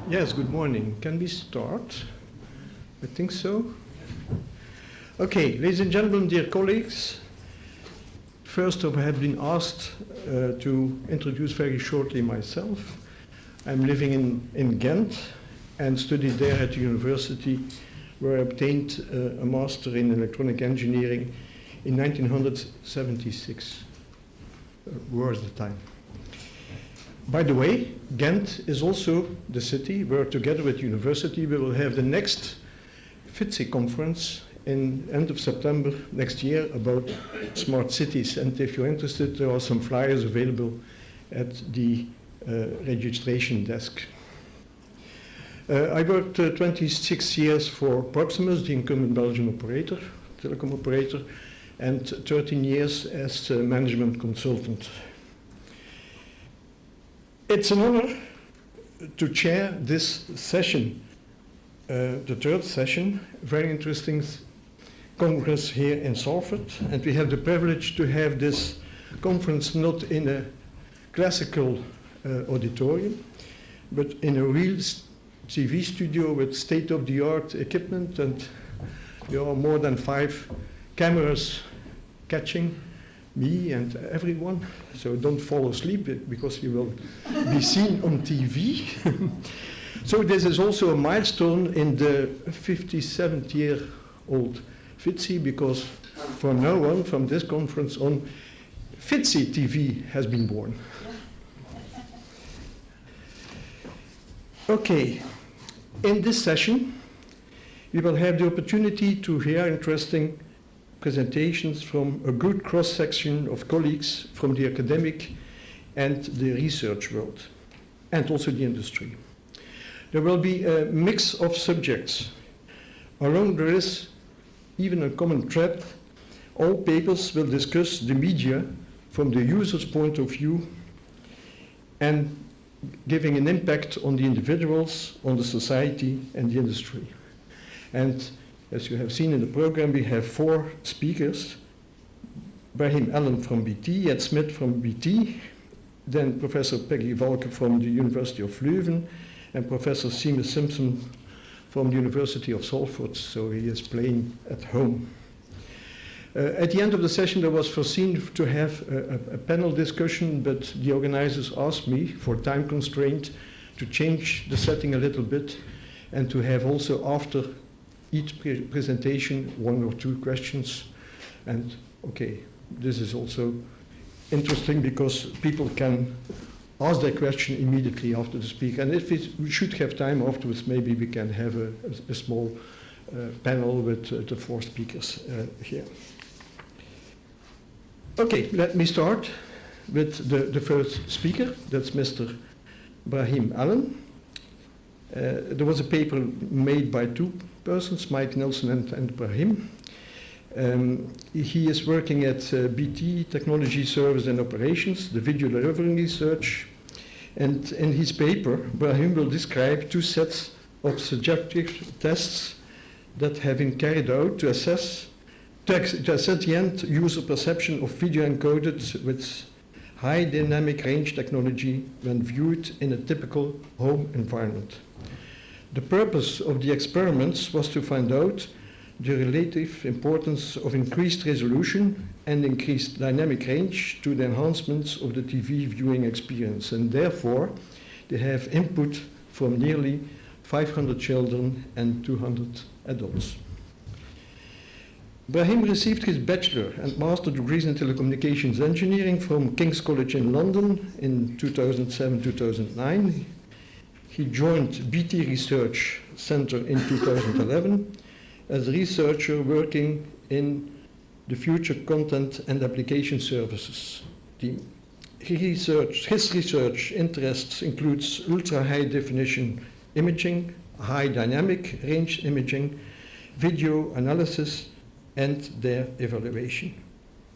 Yes, good morning. Can we start? I think so. Okay, ladies and gentlemen, dear colleagues, first I have been asked to introduce very shortly myself. I'm living in Ghent and studied there at the university where I obtained a master in electronic engineering in 1976. Was the time. By the way, Ghent is also the city where, together with university, we will have the next FITCE conference in end of September next year about smart cities. And if you're interested, there are some flyers available at the registration desk. I worked 26 years for Proximus, the incumbent Belgian operator, telecom operator, and 13 years as a management consultant. It's an honor to chair this session, the third session, very interesting congress here in Salford, and we have the privilege to have this conference not in a classical auditorium, but in a real TV studio with state-of-the-art equipment, and there are more than 5 cameras catching me and everyone, so don't fall asleep because you will be seen on TV. So this is also a milestone in the 57-year-old FITCE, because from now on, from this conference on, FITCE TV has been born. Okay, in this session, we will have the opportunity to hear interesting presentations from a good cross-section of colleagues from the academic and the research world, and also the industry. There will be a mix of subjects. Along there is even a common thread. All papers will discuss the media from the user's point of view and giving an impact on the individuals, on the society, and the industry. And as you have seen in the program, we have 4 speakers: Brahim Allan from BT, Ed Smith from BT, then Professor Peggy Valke from the University of Leuven, and Professor Seamus Simpson from the University of Salford, so he is playing at home. At the end of the session, there was foreseen to have a panel discussion, but the organizers asked me, for time constraint, to change the setting a little bit and to have also after each presentation 1 or 2 questions. And okay, this is also interesting because people can ask their question immediately after the speaker. And if we should have time afterwards, maybe we can have a small panel with the 4 speakers here. Okay, let me start with the first speaker. That's Mr. Brahim Allan. There was a paper made by 2 persons, Mike Nelson and Brahim. He is working at BT, Technology Service and Operations, the Video Delivery Research. And in his paper, Brahim will describe 2 sets of subjective tests that have been carried out to assess the end user perception of video encoded with high dynamic range technology when viewed in a typical home environment. The purpose of the experiments was to find out the relative importance of increased resolution and increased dynamic range to the enhancements of the TV viewing experience, and therefore they have input from nearly 500 children and 200 adults. Brahim received his bachelor and master degrees in telecommunications engineering from King's College in London in 2007-2009. He joined BT Research Center in 2011 as a researcher working in the Future Content and Application Services team. His research interests includes ultra-high definition imaging, high dynamic range imaging, video analysis, and their evaluation,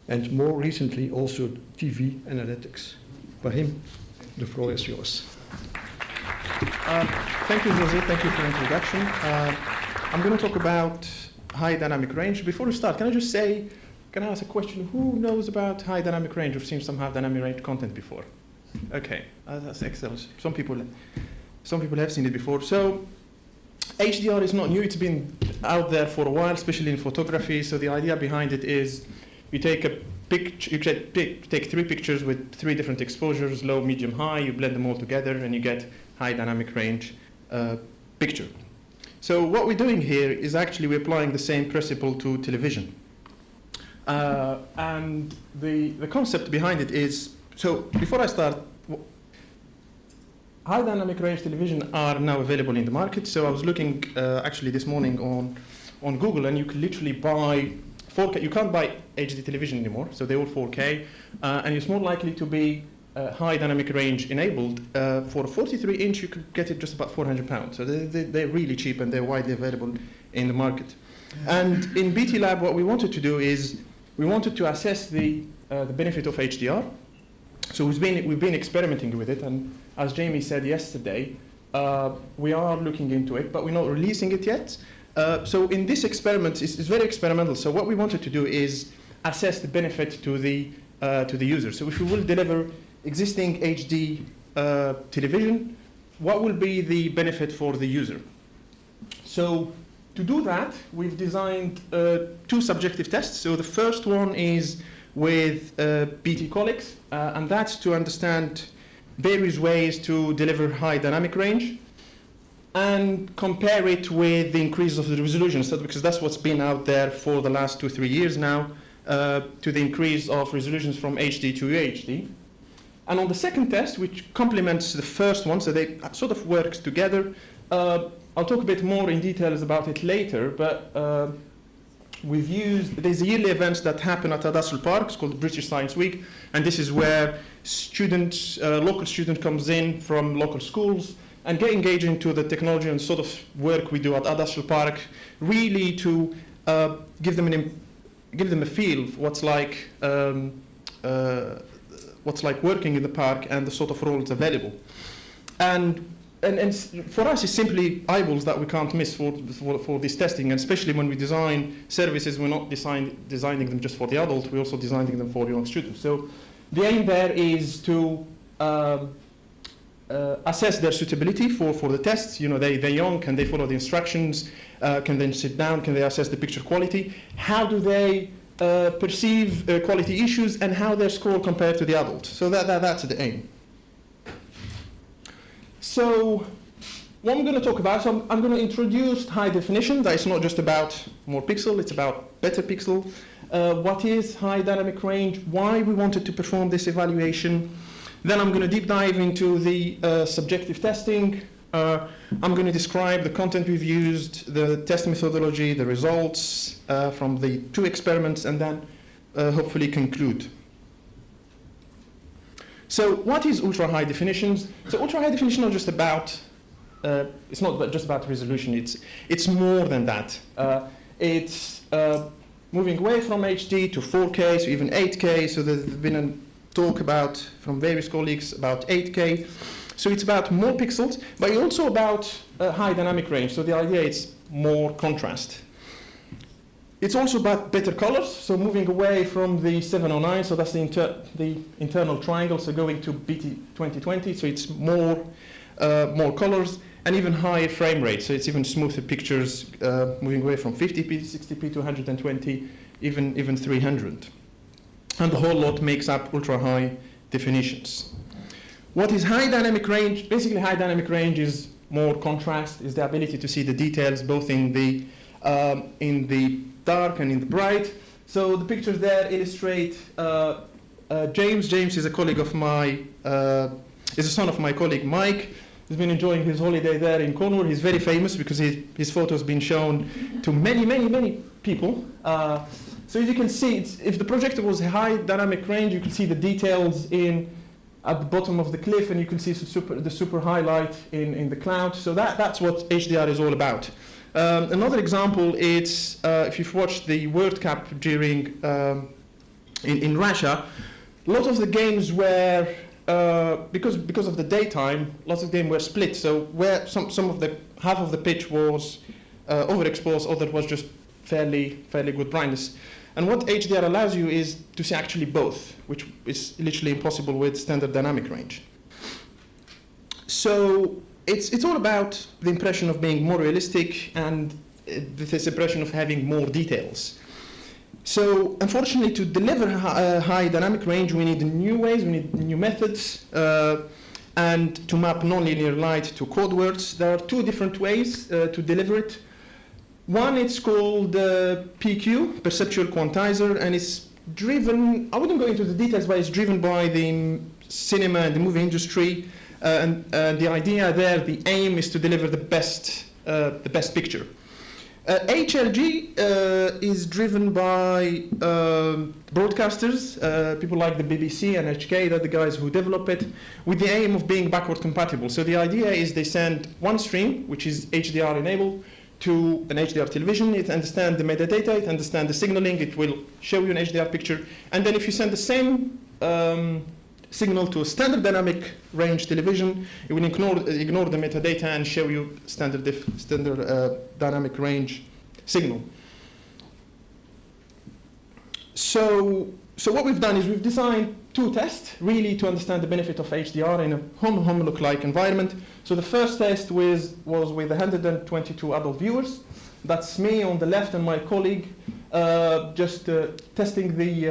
and more recently also TV analytics. Brahim, the floor is yours. Thank you, Jose. Thank you for the introduction. I'm going to talk about high dynamic range. Before we start, can I just say, can I ask a question? Who knows about high dynamic range or seen some high dynamic range content before? Okay, that's excellent. Some people. some people have seen it before. So HDR is not new. It's been out there for a while, especially in photography. So the idea behind it is you take a picture, you take 3 pictures with 3 different exposures, low, medium, high. You blend them all together, and you get high dynamic range picture. So what we're doing here is actually we're applying the same principle to television. And the concept behind it is, so before I start, high dynamic range television are now available in the market. So I was looking actually this morning on Google, and you can literally buy 4K. You can't buy HD television anymore, so they're all 4K, and it's more likely to be high dynamic range enabled. For a 43-inch, you could get it just about £400. So they're really cheap, and they're widely available in the market. And in BT Lab, what we wanted to do is we wanted to assess the benefit of HDR. So we've been experimenting with it, and as Jamie said yesterday, we are looking into it, but we're not releasing it yet. So in this experiment, it's very experimental. So what we wanted to do is assess the benefit to the user. So if we will deliver existing HD television, what will be the benefit for the user? So to do that, we've designed 2 subjective tests. So the first one is with BT colleagues, and that's to understand various ways to deliver high dynamic range and compare it with the increase of the resolution. So because that's what's been out there for the last 2-3 years now, to the increase of resolutions from HD to UHD. And on the second test, which complements the first one, so they sort of work together. I'll talk a bit more in details about it later, but there's a yearly event that happen at Adastral Park. It's called British Science Week, and this is where students, local student comes in from local schools and get engaged into the technology and sort of work we do at Adastral Park, really to give them a feel of what's like working in the park and the sort of roles available. And for us, it's simply eyeballs that we can't miss for this testing, and especially when we design services, we're not designing them just for the adult, we're also designing them for young students. So the aim there is to assess their suitability for the tests. You know, they're young, can they follow the instructions, can they sit down, can they assess the picture quality, how do they perceive quality issues, and how their score compared to the adult. So that's the aim. So what I'm going to talk about, so I'm going to introduce high definition. That it's not just about more pixel, it's about better pixel. What is high dynamic range? Why we wanted to perform this evaluation. Then I'm going to deep dive into the subjective testing. I'm going to describe the content we've used, the test methodology, the results from the 2 experiments, and then hopefully conclude. So what is ultra-high definitions? So ultra-high definition is just about, it's not just about resolution, it's more than that. It's moving away from HD to 4K, so even 8K, so there's been a talk from various colleagues about 8K. So it's about more pixels, but it's also about high dynamic range. So the idea is more contrast. It's also about better colors, so moving away from the 709, so that's the internal triangle, so going to BT 2020, so it's more colors, and even higher frame rate, so it's even smoother pictures, moving away from 50p, 60p to 120, even 300. And the whole lot makes up ultra-high definitions. What is high dynamic range? Basically, high dynamic range is more contrast, is the ability to see the details both in the dark and in the bright. So the pictures there illustrate James. James is a colleague of is a son of my colleague Mike. He's been enjoying his holiday there in Cornwall. He's very famous because his photo has been shown to many people. So as you can see, if the projector was high dynamic range, you can see the details at the bottom of the cliff, and you can see the super highlight in the cloud. So that's what HDR is all about. Another example is if you've watched the World Cup during in Russia, a lot of the games were because of the daytime, lots of games were split. So where half of the pitch was overexposed, other was just fairly good brightness. And what HDR allows you is to see actually both, which is literally impossible with standard dynamic range. So it's all about the impression of being more realistic and this impression of having more details. So unfortunately, to deliver a high dynamic range, we need new ways, we need new methods, and to map nonlinear light to code words. There are two different ways to deliver it. One, it's called PQ, Perceptual Quantizer, and it's driven, I wouldn't go into the details, but it's driven by the cinema and the movie industry. And the idea there, the aim is to deliver the best picture. HLG is driven by broadcasters, people like the BBC and HK, they're the guys who develop it, with the aim of being backward compatible. So the idea is they send one stream, which is HDR enabled, to an HDR television. It understands the metadata, it understands the signaling, it will show you an HDR picture. And then if you send the same signal to a standard dynamic range television, it will ignore the metadata and show you standard dynamic range signal. So what we've done is we've designed two tests really to understand the benefit of HDR in a home look-like environment. So the first test was with 122 adult viewers. That's me on the left and my colleague just testing the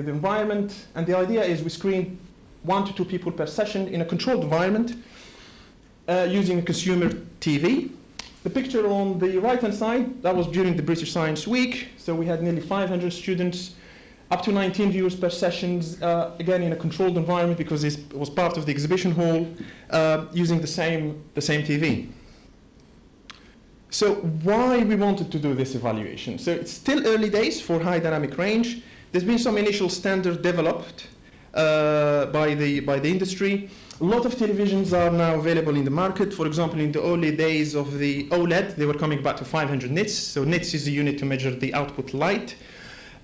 environment. And the idea is we screen 1 to 2 people per session in a controlled environment using a consumer TV. The picture on the right-hand side, that was during the British Science Week. So we had nearly 500 students, up to 19 viewers per sessions, again in a controlled environment because it was part of the exhibition hall, using the same TV. So why we wanted to do this evaluation? So it's still early days for high dynamic range. There's been some initial standard developed by the industry. A lot of televisions are now available in the market. For example, in the early days of the OLED, they were coming back to 500 nits. So nits is the unit to measure the output light,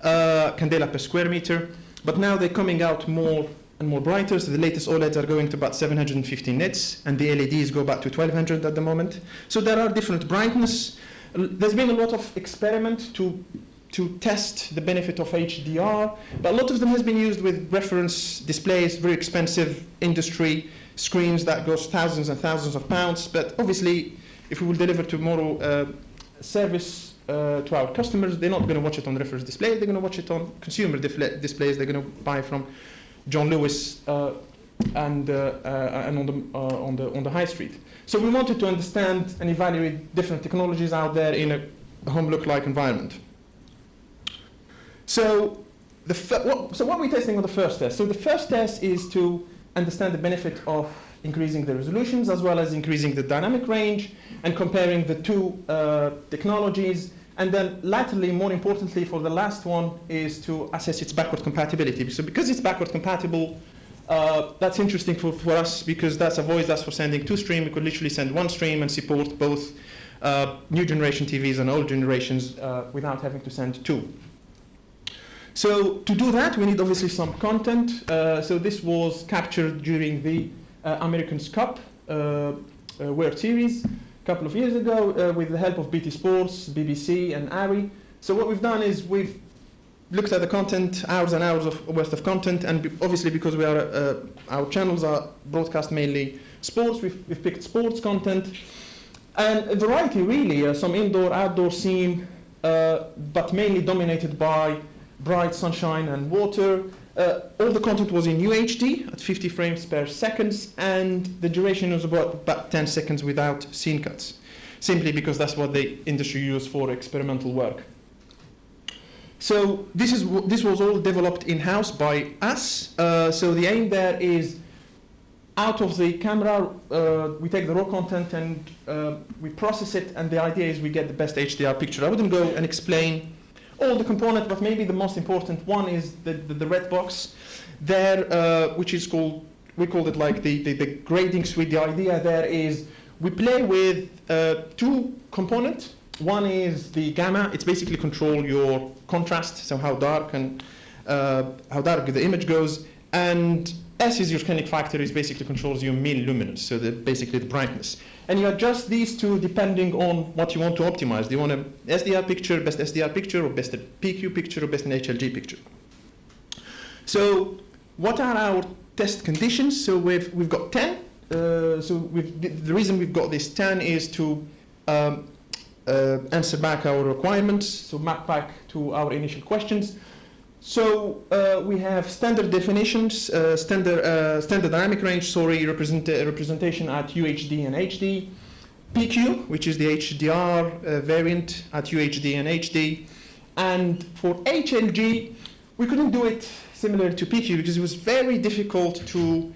candela per square meter. But now they're coming out more and more brighter. So the latest OLEDs are going to about 750 nits, and the LEDs go back to 1200 at the moment. So there are different brightness. There's been a lot of experiment to test the benefit of HDR, but a lot of them has been used with reference displays, very expensive industry screens that goes thousands and thousands of pounds. But obviously, if we will deliver tomorrow service to our customers, they're not going to watch it on reference display, they're going to watch it on consumer displays they're going to buy from John Lewis and on the high street. So we wanted to understand and evaluate different technologies out there in a home look-like environment. So what we're testing on the first test. So the first test is to understand the benefit of increasing the resolutions as well as increasing the dynamic range and comparing the two technologies. And then laterally, more importantly for the last one, is to assess its backward compatibility. So because it's backward compatible, that's interesting for us because that avoids us for sending two streams. We could literally send one stream and support both new generation TVs and old generations without having to send two. So to do that, we need obviously some content. So this was captured during the Americans Cup World Series a couple of years ago with the help of BT Sports, BBC and ARRI. So what we've done is we've looked at the content, hours and hours worth of content, and obviously because we are our channels are broadcast mainly sports, we've picked sports content and a variety really, some indoor, outdoor scene, but mainly dominated by bright sunshine and water. All the content was in UHD at 50 frames per second, and the duration was about 10 seconds without scene cuts, simply because that's what the industry used for experimental work. So this was all developed in-house by us. So the aim there is, out of the camera, we take the raw content and we process it, and the idea is we get the best HDR picture. I wouldn't go and explain all the components, but maybe the most important one is the red box there, which is called, we called it like the grading suite. The idea there is we play with two components. One is the gamma. It's basically control your contrast, so how dark how dark the image goes. And S is your scanning factor, is basically controls your mean luminance, so basically the brightness. And you adjust these two depending on what you want to optimize. Do you want an SDR picture, best SDR picture, or best PQ picture, or best an HLG picture? So what are our test conditions? So we've got 10 the reason we've got this 10 is to answer back our requirements, so map back to our initial questions. So we have standard definitions, standard dynamic range, representation at UHD and HD, PQ, which is the HDR variant at UHD and HD, and for HLG, we couldn't do it similar to PQ because it was very difficult to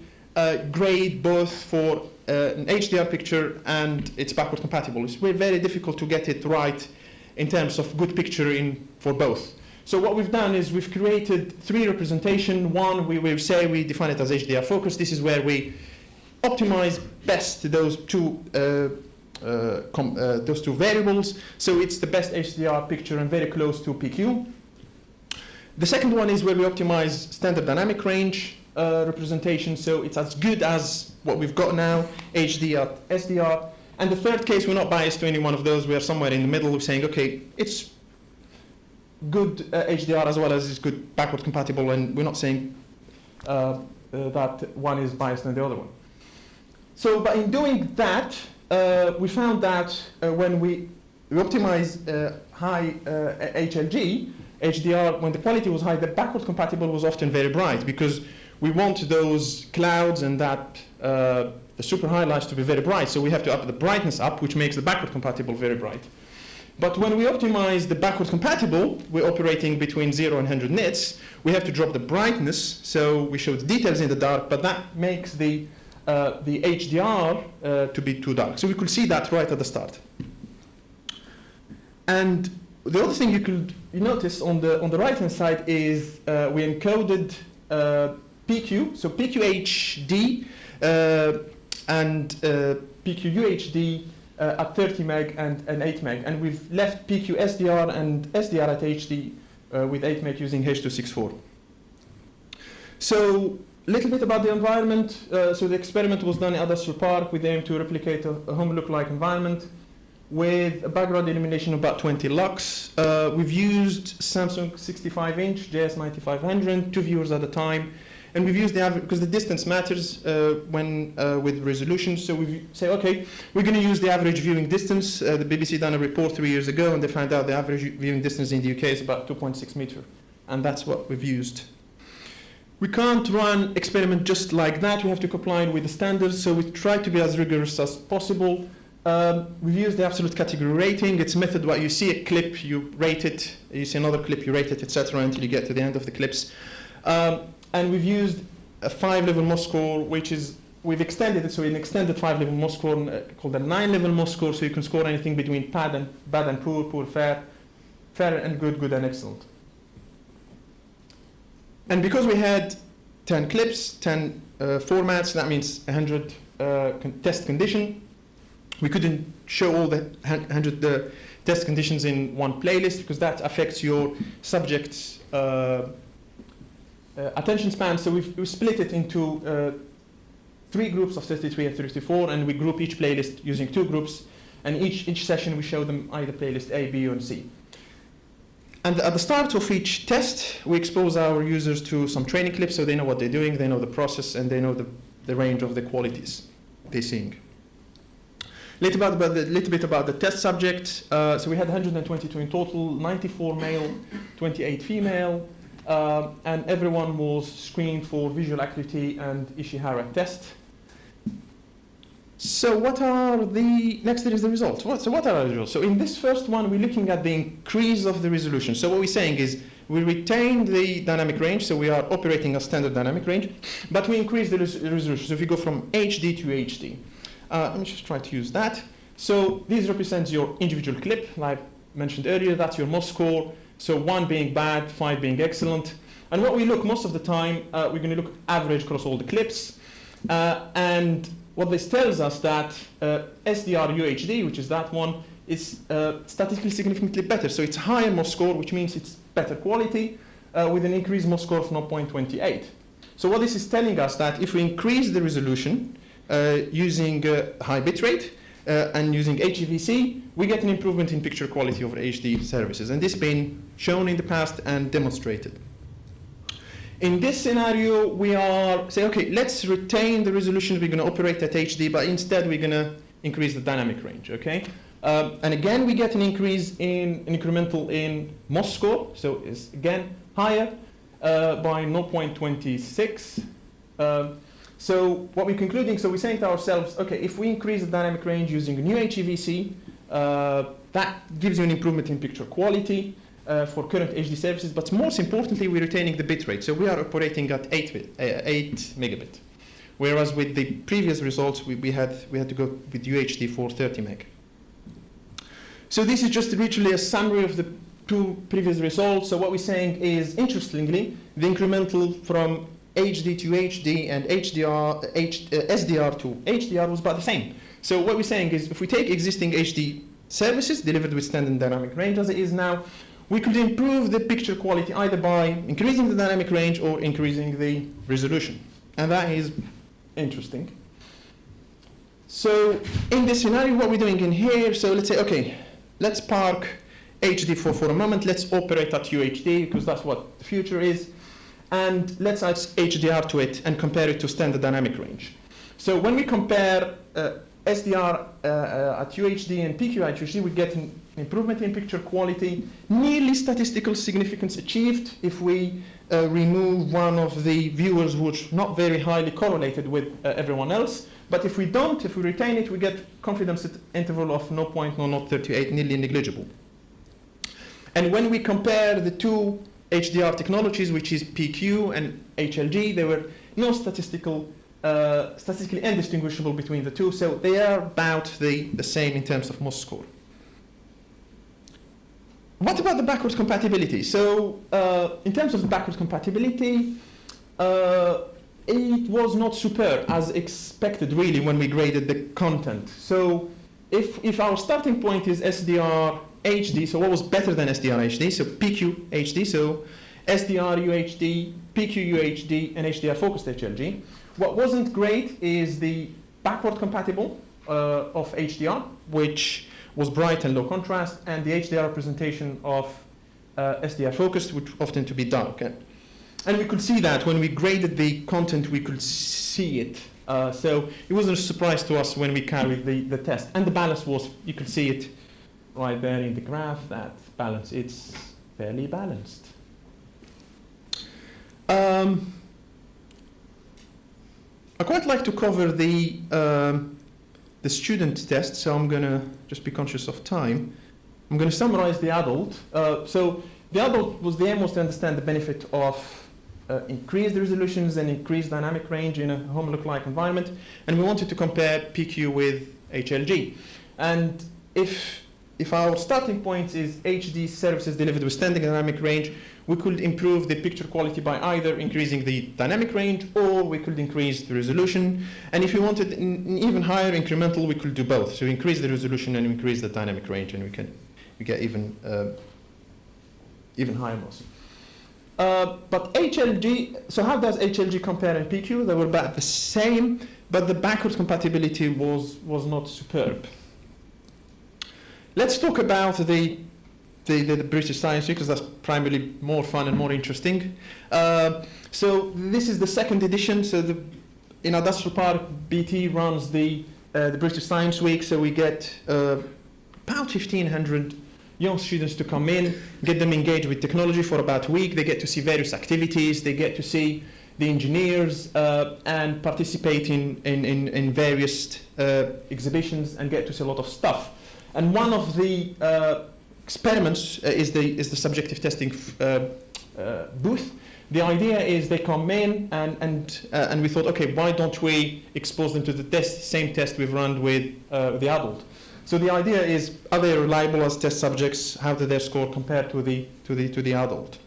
grade both for an HDR picture and it's backward compatible. It's very difficult to get it right in terms of good picture for both. So what we've done is we've created 3 representations. One, we define it as HDR focus. This is where we optimize best those two variables. So it's the best HDR picture and very close to PQ. The second one is where we optimize standard dynamic range representation. So it's as good as what we've got now, HD at SDR. And the third case, we're not biased to any one of those. We are somewhere in the middle. We're saying, okay, it's good HDR as well as it's good backward compatible, and we're not saying that one is biased than the other one. So, but in doing that, we found that when we optimize high HLG, HDR, when the quality was high, the backward compatible was often very bright because we want those clouds and that the super highlights to be very bright, so we have to up the brightness up, which makes the backward compatible very bright. But when we optimize the backward compatible, we're operating between 0 and 100 nits. We have to drop the brightness, so we show the details in the dark, but that makes the HDR to be too dark. So we could see that right at the start. And the other thing you notice on the right-hand side is we encoded PQ, so PQ HD and PQ UHD at 30 meg and 8 meg, and we've left PQ SDR and SDR at HD with 8 meg using H.264. So a little bit about the environment. So the experiment was done at Adastral Park with the aim to replicate a home look-like environment with a background illumination of about 20 lux. We've used Samsung 65-inch JS9500, 2 viewers at a time. And we've used the average, because the distance matters with resolution, so we say, okay, we're going to use the average viewing distance. The BBC done a report 3 years ago, and they found out the average viewing distance in the UK is about 2.6 meters, and that's what we've used. We can't run experiment just like that. We have to comply with the standards, so we try to be as rigorous as possible. We've used the absolute category rating. It's a method where you see a clip, you rate it, you see another clip, you rate it, etc., until you get to the end of the clips. And we've used a 5-level MOS score, which is, we've extended it, so an extended 5-level MOS score called a 9-level MOS score, so you can score anything between bad and poor, poor, fair and good, good and excellent. And because we had 10 clips, 10 formats, that means 100 test condition, we couldn't show all the 100 test conditions in one playlist because that affects your subject's attention span, so we split it into 3 groups of 33 and 34, and we group each playlist using 2 groups, and each session we show them either playlist A, B, or C. And at the start of each test, we expose our users to some training clips so they know what they're doing, they know the process, and they know the range of the qualities they're seeing. A little bit about the test subject. So we had 122 in total, 94 male, 28 female, and everyone was screened for visual acuity and Ishihara test. So what are the, next is the results. So what are the results? So in this first one, we're looking at the increase of the resolution. So what we're saying is we retain the dynamic range, so we are operating a standard dynamic range, but we increase the resolution. So if we go from HD to HD. Let me just try to use that. So this represents your individual clip, like I mentioned earlier, that's your MOS score. So 1 being bad, 5 being excellent. And what we look most of the time, we're going to look average across all the clips. And what this tells us that SDR UHD, which is that one, is statistically significantly better. So it's higher MOS score, which means it's better quality, with an increased MOS score of 0.28. So what this is telling us that if we increase the resolution using high bitrate and using HEVC, we get an improvement in picture quality over HD services. And this has been shown in the past and demonstrated. In this scenario, we are saying, okay, let's retain the resolution. We're going to operate at HD, but instead we're going to increase the dynamic range, okay? And again, we get an increase in incremental in MOS score. So it's, again, higher by 0.26. So what we're concluding, so we're saying to ourselves, okay, if we increase the dynamic range using a new HEVC, that gives you an improvement in picture quality for current HD services, but most importantly, we're retaining the bit rate. So we are operating at 8 megabit, whereas with the previous results, we had to go with UHD for 30 meg. So this is just literally a summary of the two previous results. So what we're saying is, interestingly, the incremental from HD to HD and SDR to HDR was about the same. So what we're saying is, if we take existing HD services delivered with standard dynamic range as it is now, we could improve the picture quality either by increasing the dynamic range or increasing the resolution. And that is interesting. So in this scenario, what we're doing in here, so let's say, okay, let's park HD for a moment. Let's operate at UHD because that's what the future is. And let's add HDR to it and compare it to standard dynamic range. So when we compare SDR at UHD and PQ at UHD, we get an improvement in picture quality, nearly statistical significance achieved if we remove one of the viewers which not very highly correlated with everyone else. But if we don't, if we retain it, we get confidence interval of 0.0038, nearly negligible. And when we compare the two HDR technologies, which is PQ and HLG, there were no statistically indistinguishable between the two, so they are about the same in terms of MOS score. What about the backwards compatibility? So in terms of the backwards compatibility, it was not superb as expected really when we graded the content. So if our starting point is SDR HD, so what was better than SDR HD? So PQ HD, so SDR UHD, PQ UHD, and HDR focused HLG. What wasn't great is the backward compatible of HDR, which was bright and low contrast, and the HDR representation of SDR focused, which often to be dark. And we could see that when we graded the content, we could see it. So it wasn't a surprise to us when we carried the test. And the balance was, you could see it right there in the graph, that balance, it's fairly balanced. I quite like to cover the student test, so I'm going to just be conscious of time. I'm going to summarize the adult. So the adult the aim was to understand the benefit of increased resolutions and increased dynamic range in a home look-like environment, and we wanted to compare PQ with HLG. And if our starting point is HD services delivered with standard dynamic range, we could improve the picture quality by either increasing the dynamic range or we could increase the resolution. And if we wanted an even higher incremental, we could do both. So increase the resolution and increase the dynamic range, and we get even higher MOS. But HLG, so how does HLG compare in PQ? They were about the same, but the backwards compatibility was not superb. Let's talk about the British Science Week, because that's primarily more fun and more interesting. So this is the second edition. So in Industrial Park, BT runs the British Science Week. So we get about 1,500 young students to come in, get them engaged with technology for about a week. They get to see various activities. They get to see the engineers and participate in various exhibitions and get to see a lot of stuff. And one of the experiments is the subjective testing booth. The idea is they come in and we thought, okay, why don't we expose them to the same test we've run with the adult? So the idea is, are they reliable as test subjects? How do their score compare to the adult?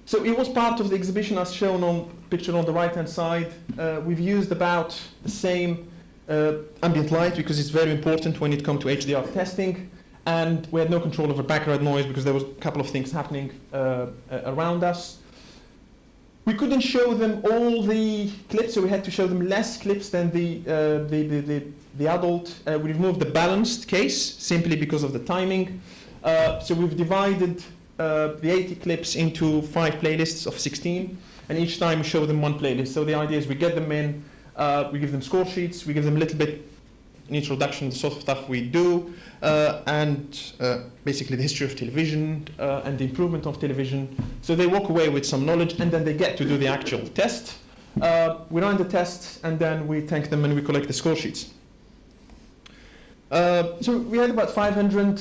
So it was part of the exhibition as shown on picture on the right-hand side. We've used about the same ambient light because it's very important when it comes to HDR testing, and we had no control over background noise because there was a couple of things happening around us. We couldn't show them all the clips, so we had to show them less clips than the adult. We removed the balanced case simply because of the timing. So we've divided the 80 clips into 5 playlists of 16, and each time we show them one playlist. So the idea is we get them in, we give them score sheets, we give them a little bit an introduction to the sort of stuff we do, and basically the history of television and the improvement of television. So they walk away with some knowledge, and then they get to do the actual test. We run the test, and then we thank them and we collect the score sheets. So we had about 500,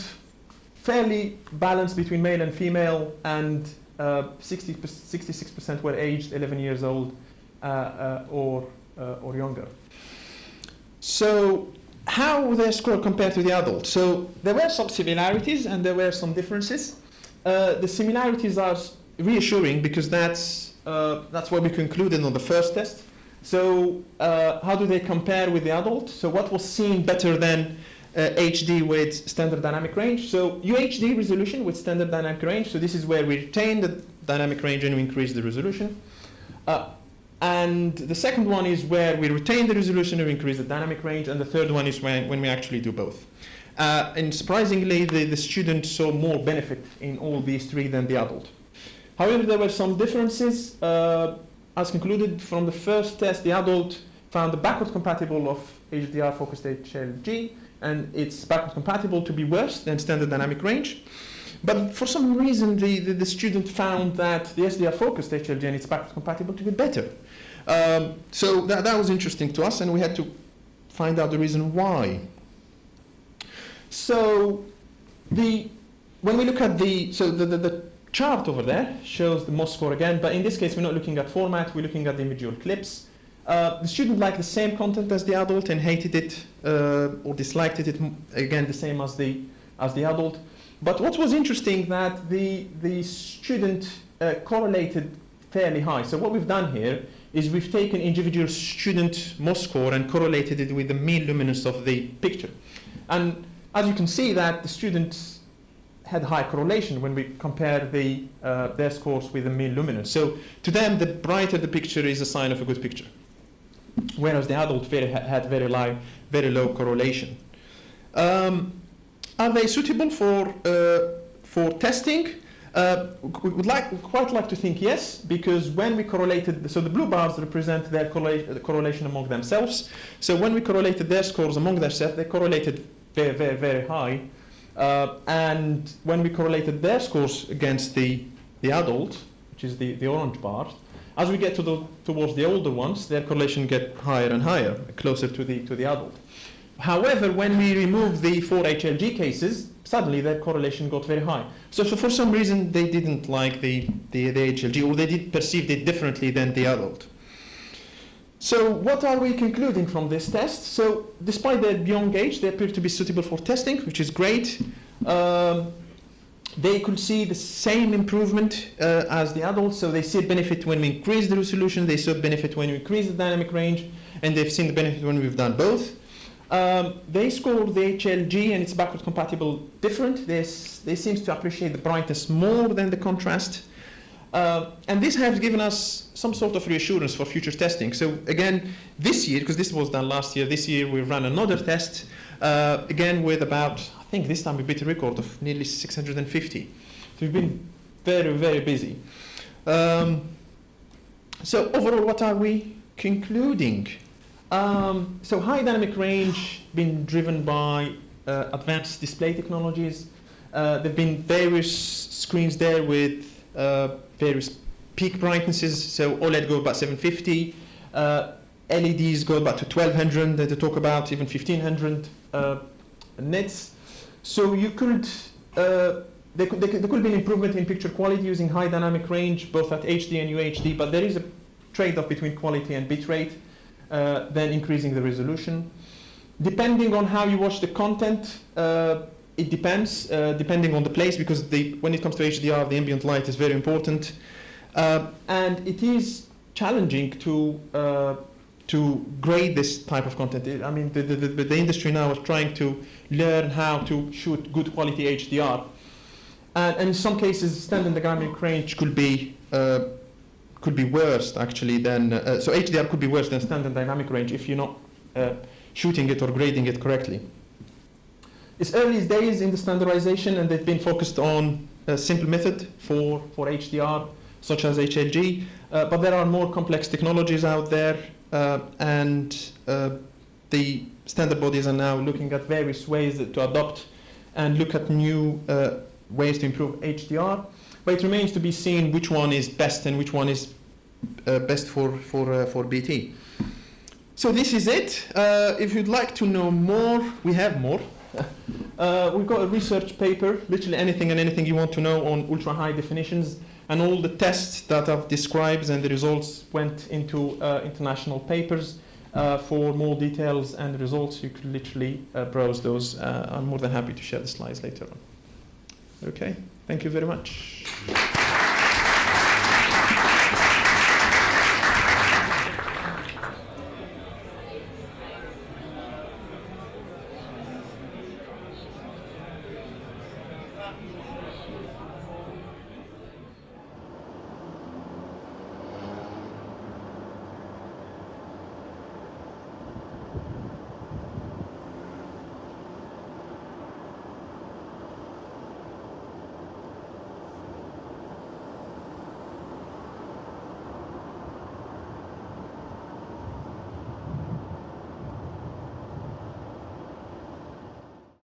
fairly balanced between male and female, and 66% were aged 11 years old or younger. So how their score compared to the adult? So there were some similarities and there were some differences. The similarities are reassuring because that's what we concluded on the first test. So how do they compare with the adult? So what was seen better than HD with standard dynamic range? So UHD resolution with standard dynamic range. So this is where we retain the dynamic range and we increase the resolution. And the second one is where we retain the resolution and we increase the dynamic range. And the third one is when we actually do both. And surprisingly, the student saw more benefit in all these three than the adult. However, there were some differences. As concluded from the first test, the adult found the backward compatible of HDR focused HLG, and it's backward compatible to be worse than standard dynamic range. But for some reason, the student found that the SDR focused HLG and its backward compatible to be better. So that was interesting to us, and we had to find out the reason why. So when we look at the chart over there shows the MOS score again, but in this case we're not looking at format, we're looking at the individual clips. The student liked the same content as the adult and hated it or disliked it again the same as the adult. But what was interesting that the student correlated fairly high. So what we've done here is we've taken individual student MOS score and correlated it with the mean luminance of the picture. And as you can see that the students had high correlation when we compare their scores with the mean luminance. So to them, the brighter the picture is a sign of a good picture, whereas the adult had very low correlation. Are they suitable for testing? We would quite like to think yes, because when we correlated, so the blue bars represent their correlation among themselves. So when we correlated their scores among themselves, they correlated very high. And when we correlated their scores against the adult, which is the orange bars, as we get towards the older ones, their correlation get higher and higher, closer to the adult. However, when we remove the 4 HLG cases, suddenly their correlation got very high. So for some reason, they didn't like the HLG, or they did perceive it differently than the adult. So what are we concluding from this test? So despite their young age, they appear to be suitable for testing, which is great. They could see the same improvement as the adults. So they see a benefit when we increase the resolution, they saw a benefit when we increase the dynamic range, and they've seen the benefit when we've done both. They scored the HLG and its backward compatible different. They seem to appreciate the brightness more than the contrast. And this has given us some sort of reassurance for future testing. So again, this year, because this was done last year, this year we've run another test, again with about, I think this time we beat a record of nearly 650. So we've been very busy. So overall, what are we concluding? So high dynamic range been driven by advanced display technologies. There have been various screens there with various peak brightnesses. So OLED go about 750, LEDs go about to 1200, they talk about even 1500 nits. So you could, there could be an improvement in picture quality using high dynamic range, both at HD and UHD, but there is a trade-off between quality and bitrate, then increasing the resolution. Depending on how you watch the content, it depends, depending on the place, because when it comes to HDR, the ambient light is very important. And it is challenging to grade this type of content. I mean, the industry now is trying to learn how to shoot good quality HDR. And in some cases, standard dynamic range could be worse, actually, than... so HDR could be worse than standard dynamic range if you're not shooting it or grading it correctly. It's early days in the standardization, and they've been focused on simple method for HDR, such as HLG, but there are more complex technologies out there, and the standard bodies are now looking at various ways to adopt and look at new ways to improve HDR. But it remains to be seen which one is best and which one is best for BT. So this is it. If you'd like to know more, we have more. We've got a research paper, literally anything and anything you want to know on ultra-high definitions, and all the tests that I've described and the results went into international papers. For more details and results, you could literally browse those. I'm more than happy to share the slides later on. Okay, thank you very much.